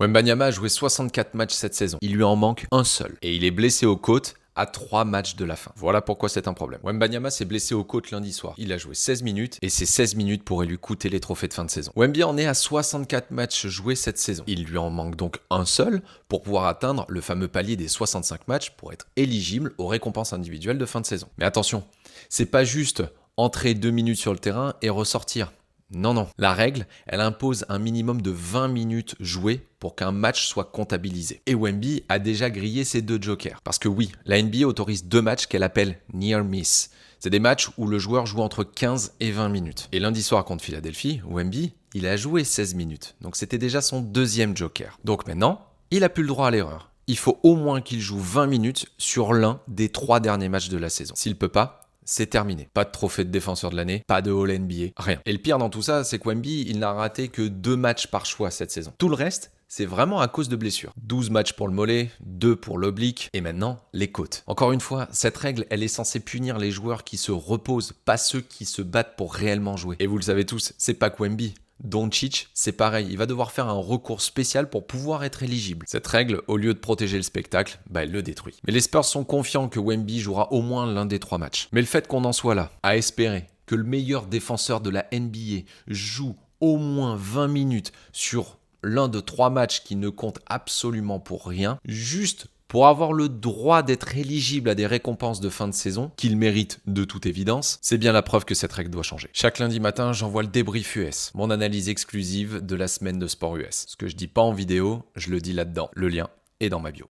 Wembanyama a joué 64 matchs cette saison. Il lui en manque un seul. Et il est blessé aux côtes à 3 matchs de la fin. Voilà pourquoi c'est un problème. Wembanyama s'est blessé aux côtes lundi soir. Il a joué 16 minutes et ces 16 minutes pourraient lui coûter les trophées de fin de saison. Wemby en est à 64 matchs joués cette saison. Il lui en manque donc un seul pour pouvoir atteindre le fameux palier des 65 matchs pour être éligible aux récompenses individuelles de fin de saison. Mais attention, c'est pas juste entrer 2 minutes sur le terrain et ressortir. Non. La règle, elle impose un minimum de 20 minutes jouées pour qu'un match soit comptabilisé. Et Wemby a déjà grillé ses 2 jokers. Parce que oui, la NBA autorise 2 matchs qu'elle appelle near miss. C'est des matchs où le joueur joue entre 15 et 20 minutes. Et lundi soir contre Philadelphie, Wemby, il a joué 16 minutes. Donc c'était déjà son 2e joker. Donc maintenant, il a plus le droit à l'erreur. Il faut au moins qu'il joue 20 minutes sur l'un des 3 derniers matchs de la saison. S'il peut pas, c'est terminé. Pas de trophée de défenseur de l'année, pas de All NBA, rien. Et le pire dans tout ça, c'est que Wemby, il n'a raté que 2 matchs par choix cette saison. Tout le reste, c'est vraiment à cause de blessures. 12 matchs pour le mollet, 2 pour l'oblique, et maintenant, les côtes. Encore une fois, cette règle, elle est censée punir les joueurs qui se reposent, pas ceux qui se battent pour réellement jouer. Et vous le savez tous, c'est pas que Wemby. Doncic, c'est pareil, il va devoir faire un recours spécial pour pouvoir être éligible. Cette règle, au lieu de protéger le spectacle, elle le détruit. Mais les Spurs sont confiants que Wemby jouera au moins l'un des 3 matchs. Mais le fait qu'on en soit là, à espérer que le meilleur défenseur de la NBA joue au moins 20 minutes sur l'un de 3 matchs qui ne comptent absolument pour rien, juste pour avoir le droit d'être éligible à des récompenses de fin de saison, qu'il mérite de toute évidence, c'est bien la preuve que cette règle doit changer. Chaque lundi matin, j'envoie le débrief US, mon analyse exclusive de la semaine de sport US. Ce que je dis pas en vidéo, je le dis là-dedans. Le lien est dans ma bio.